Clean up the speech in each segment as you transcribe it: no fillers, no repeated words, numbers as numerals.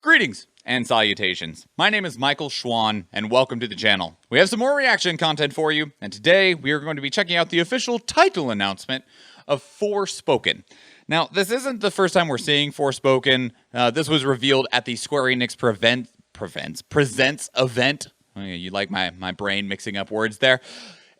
Greetings and salutations. My name is Michael Schwahn, and welcome to the channel. We have some more reaction content for you, and today we are going to be checking out the official title announcement of Forspoken. Now, this isn't the first time we're seeing Forspoken. This was revealed at the Square Enix Presents event. Oh, yeah, you like my brain mixing up words there.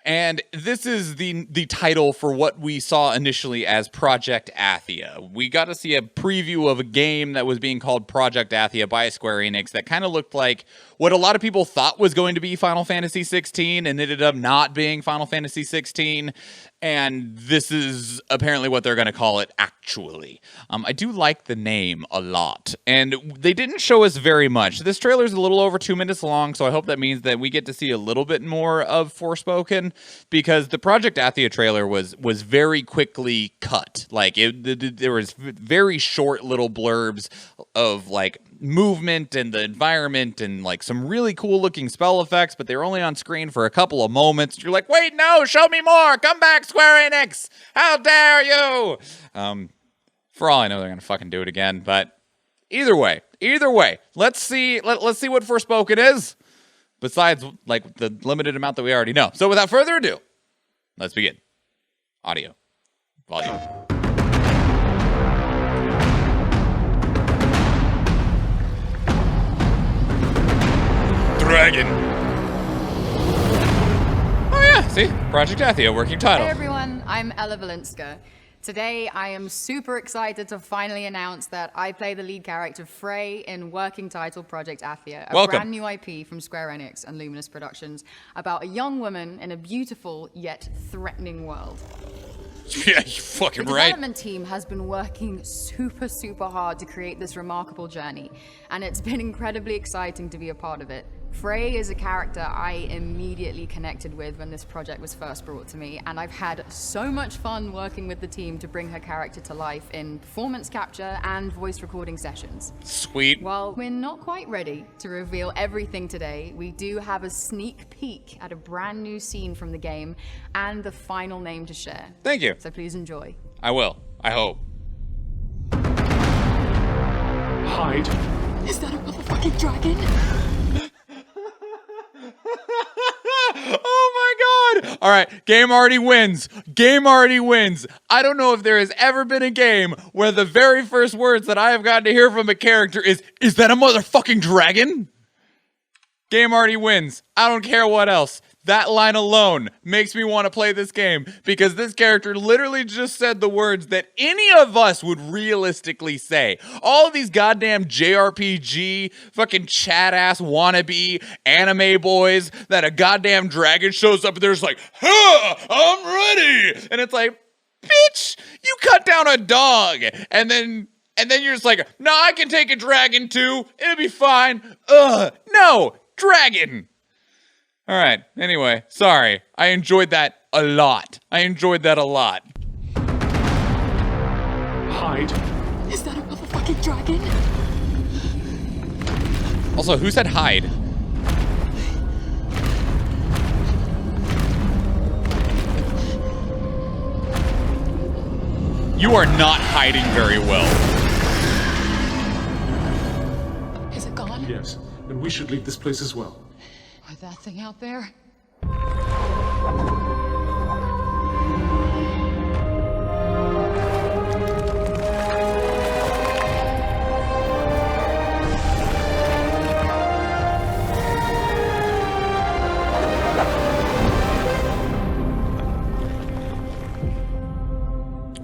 And this is the title for what we saw initially as Project Athia. We got to see a preview of a game that was being called Project Athia by Square Enix that kind of looked like what a lot of people thought was going to be Final Fantasy 16 and ended up not being Final Fantasy 16. And this is apparently what they're going to call it actually. I do like the name a lot. And they didn't show us very much. This trailer is a little over 2 minutes long, so I hope that means that we get to see a little bit more of Forspoken, because the Project Athia trailer was very quickly cut. Like, there was very short little blurbs of, like, movement and the environment and like some really cool looking spell effects, but they were only on screen for a couple of moments. You're like, wait, no, show me more. Come back, Square Enix. How dare you? For all I know, they're gonna fucking do it again. But either way, let's see what Forspoken is. Besides, like, the limited amount that we already know. So without further ado, let's begin. Audio volume. Dragon. Oh yeah, see? Project Athia, working title. Hey everyone, I'm Ella Valinska. Today I am super excited to finally announce that I play the lead character Frey in working title Project Athia, a brand new IP from Square Enix and Luminous Productions about a young woman in a beautiful yet threatening world. Yeah, you fucking The right. development team has been working super hard to create this remarkable journey, and it's been incredibly exciting to be a part of it. Frey is a character I immediately connected with when this project was first brought to me, and I've had so much fun working with the team to bring her character to life in performance capture and voice recording sessions. Sweet. While we're not quite ready to reveal everything today, we do have a sneak peek at a brand new scene from the game and the final name to share. Thank you. So please enjoy. I will. I hope. Hide. Is that a motherfucking dragon? Oh my god! Alright, game already wins. Game already wins. I don't know if there has ever been a game where the very first words that I have gotten to hear from a character is that a motherfucking dragon? Game already wins. I don't care what else. That line alone makes me want to play this game, because this character literally just said the words that any of us would realistically say. All of these goddamn JRPG, fucking chat-ass wannabe anime boys that a goddamn dragon shows up and they're just like, huh, I'm ready. And it's like, bitch, you cut down a dog. And then you're just like, no, I can take a dragon too. It'll be fine. No, dragon. All right, anyway, sorry. I enjoyed that a lot. Hide. Is that a motherfucking dragon? Also, who said hide? You are not hiding very well. Is it gone? Yes, and we should leave this place as well. With that thing out there?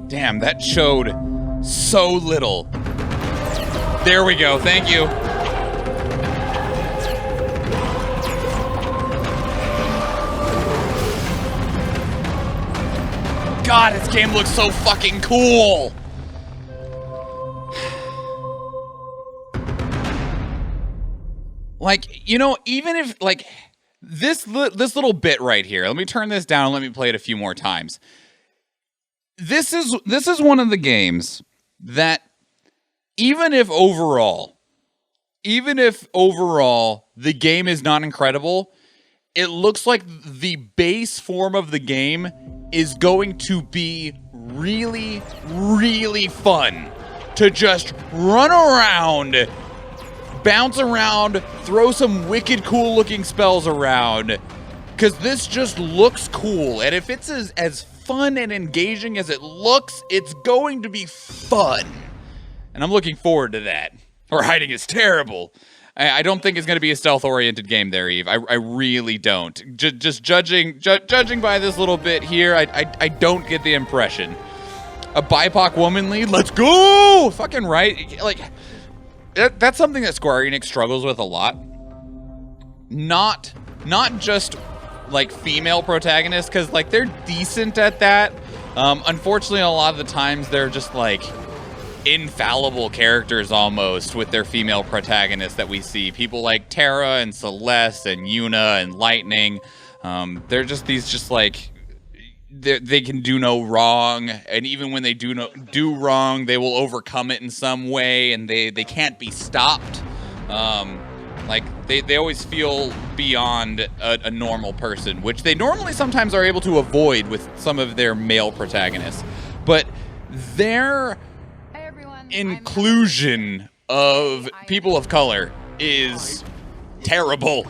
Damn, that showed so little. There we go, thank you. God, this game looks so fucking cool! Like, you know, even if, like, this little bit right here, let me turn this down and let me play it a few more times. This is one of the games that, even if overall the game is not incredible, it looks like the base form of the game is going to be really, really fun to just run around bounce around, throw some wicked cool looking spells around, because this just looks cool. And if it's as fun and engaging as it looks, it's going to be fun. And I'm looking forward to that. Or hiding is terrible. I don't think it's going to be a stealth-oriented game there, Eve. I really don't. Just judging by this little bit here, I don't get the impression. A BIPOC woman lead? Let's go! Fucking right. Like, that's something that Square Enix struggles with a lot. Not just like female protagonists, because like they're decent at that. Unfortunately, a lot of the times they're just like infallible characters almost with their female protagonists that we see. People like Terra and Celeste and Yuna and Lightning. They're just these just like they can do no wrong, and even when they do wrong, they will overcome it in some way, and they can't be stopped. Like they always feel beyond a normal person, which they normally sometimes are able to avoid with some of their male protagonists. But their inclusion of people of color is terrible.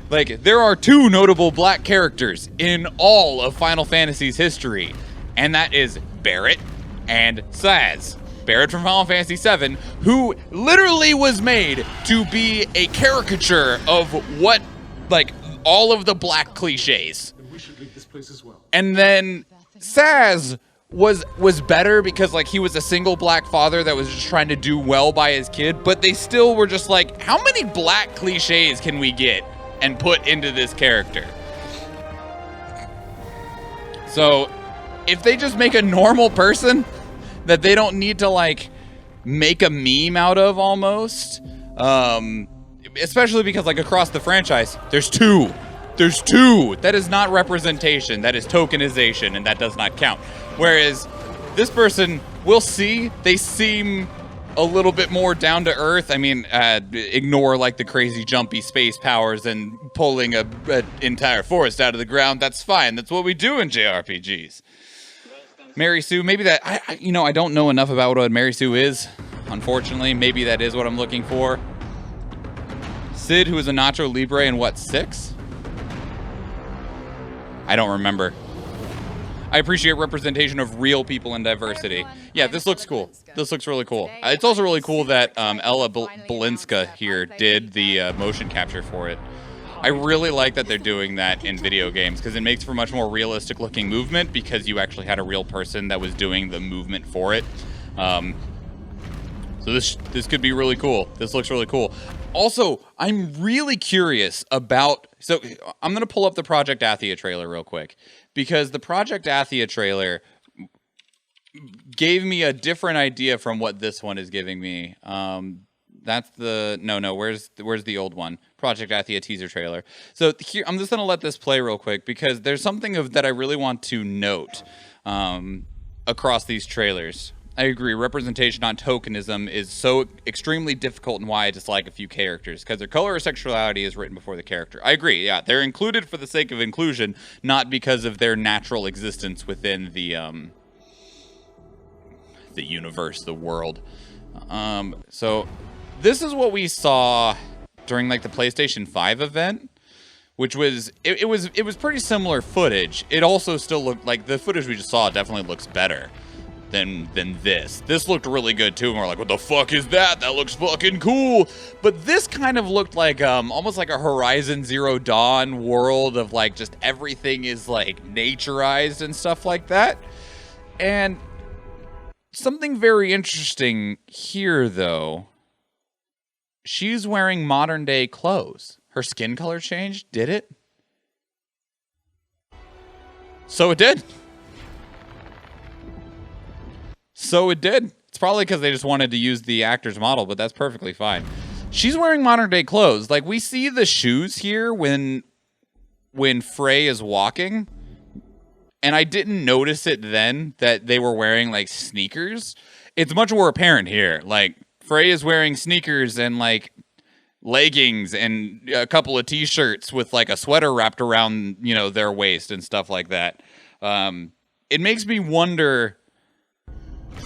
Like, there are 2 notable black characters in all of Final Fantasy's history, and that is Barrett and Sazh. Barrett from Final Fantasy VII, who literally was made to be a caricature of what, like, all of the black cliches. And we should leave this place as well. And then Sazh was better because, like, he was a single black father that was just trying to do well by his kid, but they still were just like, how many black cliches can we get and put into this character? So, if they just make a normal person that they don't need to, like, make a meme out of almost, especially because, like, across the franchise, there's 2. There's 2. That is not representation. That is tokenization, and that does not count. Whereas this person, we'll see, they seem a little bit more down to earth. I mean, ignore like the crazy jumpy space powers and pulling an entire forest out of the ground. That's fine. That's what we do in JRPGs. Mary Sue, maybe that, I don't know enough about what Mary Sue is, unfortunately. Maybe that is what I'm looking for. Sid, who is a Nacho Libre in what, 6? I don't remember. I appreciate representation of real people and diversity. Yeah, this looks cool. This looks really cool. It's also really cool that Ella Balinska here did the motion capture for it. I really like that they're doing that in video games because it makes for much more realistic looking movement because you actually had a real person that was doing the movement for it. So this could be really cool. This looks really cool. Also, I'm really curious about... So I'm going to pull up the Project Athia trailer real quick because the Project Athia trailer gave me a different idea from what this one is giving me. That's the... No, where's the old one? Project Athia teaser trailer. So here, I'm just going to let this play real quick because there's something that I really want to note across these trailers. I agree. Representation on tokenism is so extremely difficult and why I dislike a few characters because their color or sexuality is written before the character. I agree. Yeah, they're included for the sake of inclusion, not because of their natural existence within the universe, the world. So this is what we saw during like the PlayStation 5 event, which was it was pretty similar footage. It also still looked like the footage we just saw definitely looks better than this. This looked really good too, and we're like, what the fuck is that? That looks fucking cool. But this kind of looked like almost like a Horizon Zero Dawn world of like just everything is like naturized and stuff like that. And something very interesting here though, she's wearing modern day clothes. Her skin color changed, did it? So it did. So it did. It's probably because they just wanted to use the actor's model, but that's perfectly fine. She's wearing modern day clothes. Like we see the shoes here when Frey is walking, and I didn't notice it then that they were wearing like sneakers. It's much more apparent here. Like Frey is wearing sneakers and like leggings and a couple of t-shirts with like a sweater wrapped around, their waist and stuff like that. It makes me wonder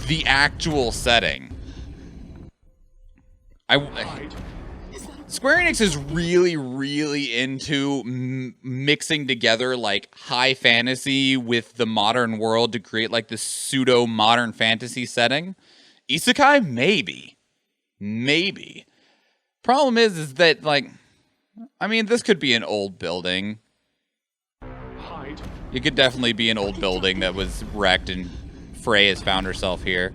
the actual setting. Hide. Square Enix is really into mixing together like high fantasy with the modern world to create like this pseudo modern fantasy setting. Isekai, maybe. Problem is that like, I mean, this could be an old building. Hide. It could definitely be an old building that was wrecked and Frey has found herself here.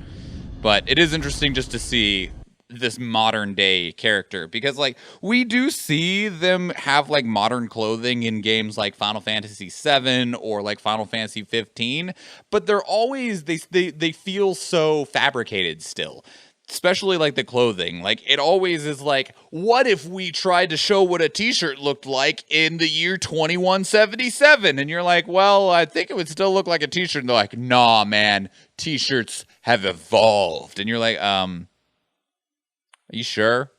But it is interesting just to see this modern day character, because like we do see them have like modern clothing in games like Final Fantasy VII or like Final Fantasy 15, but they're always they feel so fabricated still. Especially like the clothing. Like it always is like, what if we tried to show what a t-shirt looked like in the year 2177? And you're like, well, I think it would still look like a t-shirt. And they're like, nah, man, t-shirts have evolved. And you're like, are you sure?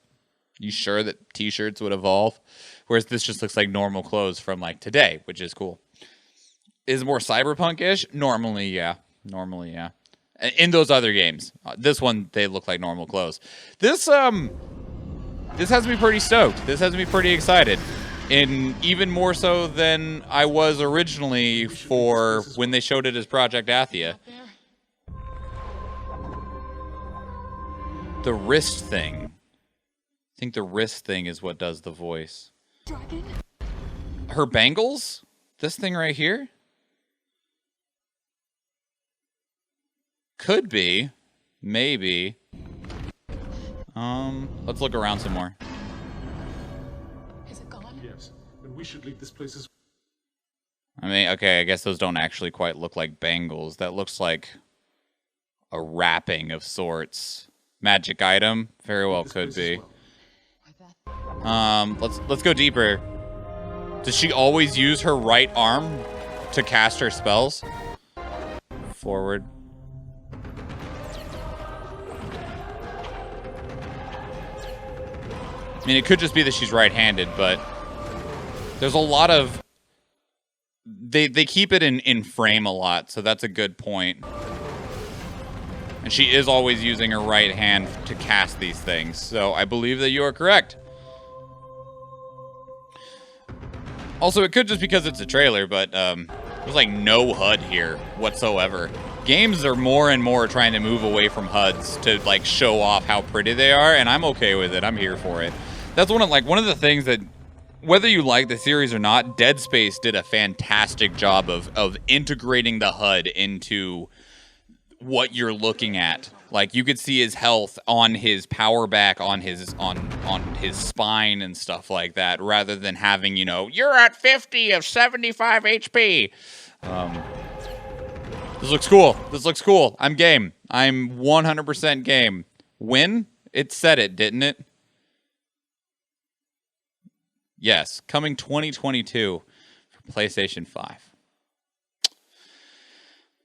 You sure that t-shirts would evolve? Whereas this just looks like normal clothes from like today, which is cool. Is it more cyberpunk-ish? Normally, yeah. In those other games. This one, they look like normal clothes. This has me pretty stoked. This has me pretty excited. And even more so than I was originally for when they showed it as Project Athia. The wrist thing. I think the wrist thing is what does the voice. Dragon? Her bangles? This thing right here? Could be. Maybe. Let's look around some more. Is it gone? Yes, and we should leave this place as I mean, okay, I guess those don't actually quite look like bangles. That looks like a wrapping of sorts. Magic item? Very well could be. Let's go deeper. Does she always use her right arm to cast her spells? Forward. I mean, it could just be that she's right-handed, but there's a lot of... They keep it in frame a lot, so that's a good point. And she is always using her right hand to cast these things, so I believe that you are correct. Also, it could just because it's a trailer, but there's like no HUD here whatsoever. Games are more and more trying to move away from HUDs to like show off how pretty they are, and I'm okay with it. I'm here for it. That's one of the things that, whether you like the series or not, Dead Space did a fantastic job of integrating the HUD into what you're looking at. Like you could see his health on his power back, on his spine and stuff like that, rather than having, you know, you're at 50 of 75 HP. This looks cool. This looks cool. I'm game. I'm 100% game. When? It said it, didn't it? Yes, coming 2022 for PlayStation 5.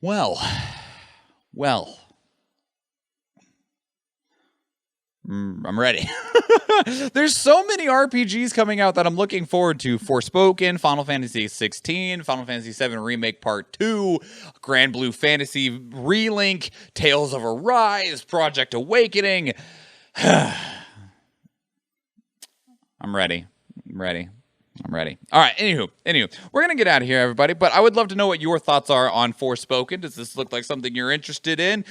Well. I'm ready. There's so many RPGs coming out that I'm looking forward to. Forspoken, Final Fantasy 16, Final Fantasy 7 Remake Part 2, Grand Blue Fantasy Relink, Tales of Arise, Project Awakening. I'm ready. All right, anywho, we're going to get out of here, everybody, but I would love to know what your thoughts are on Forspoken. Does this look like something you're interested in?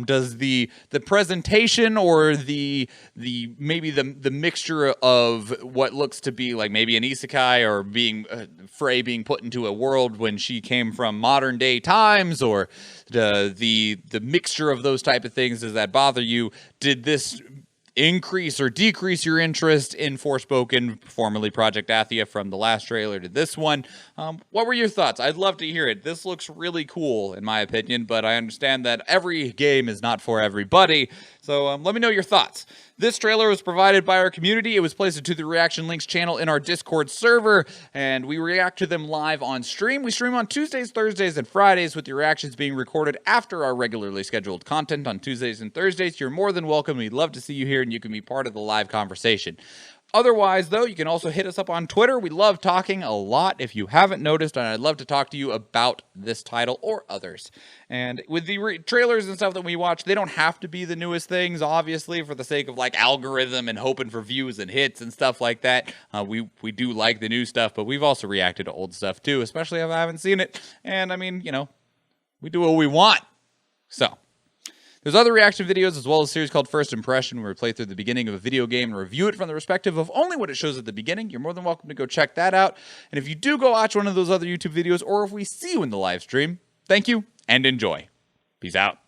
Does the presentation or the mixture of what looks to be like maybe an isekai or being Frey being put into a world when she came from modern day times, or the mixture of those type of things, does that bother you? Did this increase or decrease your interest in Forspoken, formerly Project Athia, from the last trailer to this one? What were your thoughts? I'd love to hear it. This looks really cool, in my opinion, but I understand that every game is not for everybody, so let me know your thoughts. This trailer was provided by our community. It was placed into the Reaction Links channel in our Discord server, and we react to them live on stream. We stream on Tuesdays, Thursdays, and Fridays, with the reactions being recorded after our regularly scheduled content on Tuesdays and Thursdays. You're more than welcome. We'd love to see you here, and you can be part of the live conversation. Otherwise, though, you can also hit us up on Twitter. We love talking a lot, if you haven't noticed, and I'd love to talk to you about this title or others. And with the trailers and stuff that we watch, they don't have to be the newest things, obviously, for the sake of like algorithm and hoping for views and hits and stuff like that. We do like the new stuff, but we've also reacted to old stuff too, especially if I haven't seen it. And I mean, you know, we do what we want. So there's other reaction videos, as well as a series called First Impression, where we play through the beginning of a video game and review it from the perspective of only what it shows at the beginning. You're more than welcome to go check that out. And if you do go watch one of those other YouTube videos, or if we see you in the live stream, thank you and enjoy. Peace out.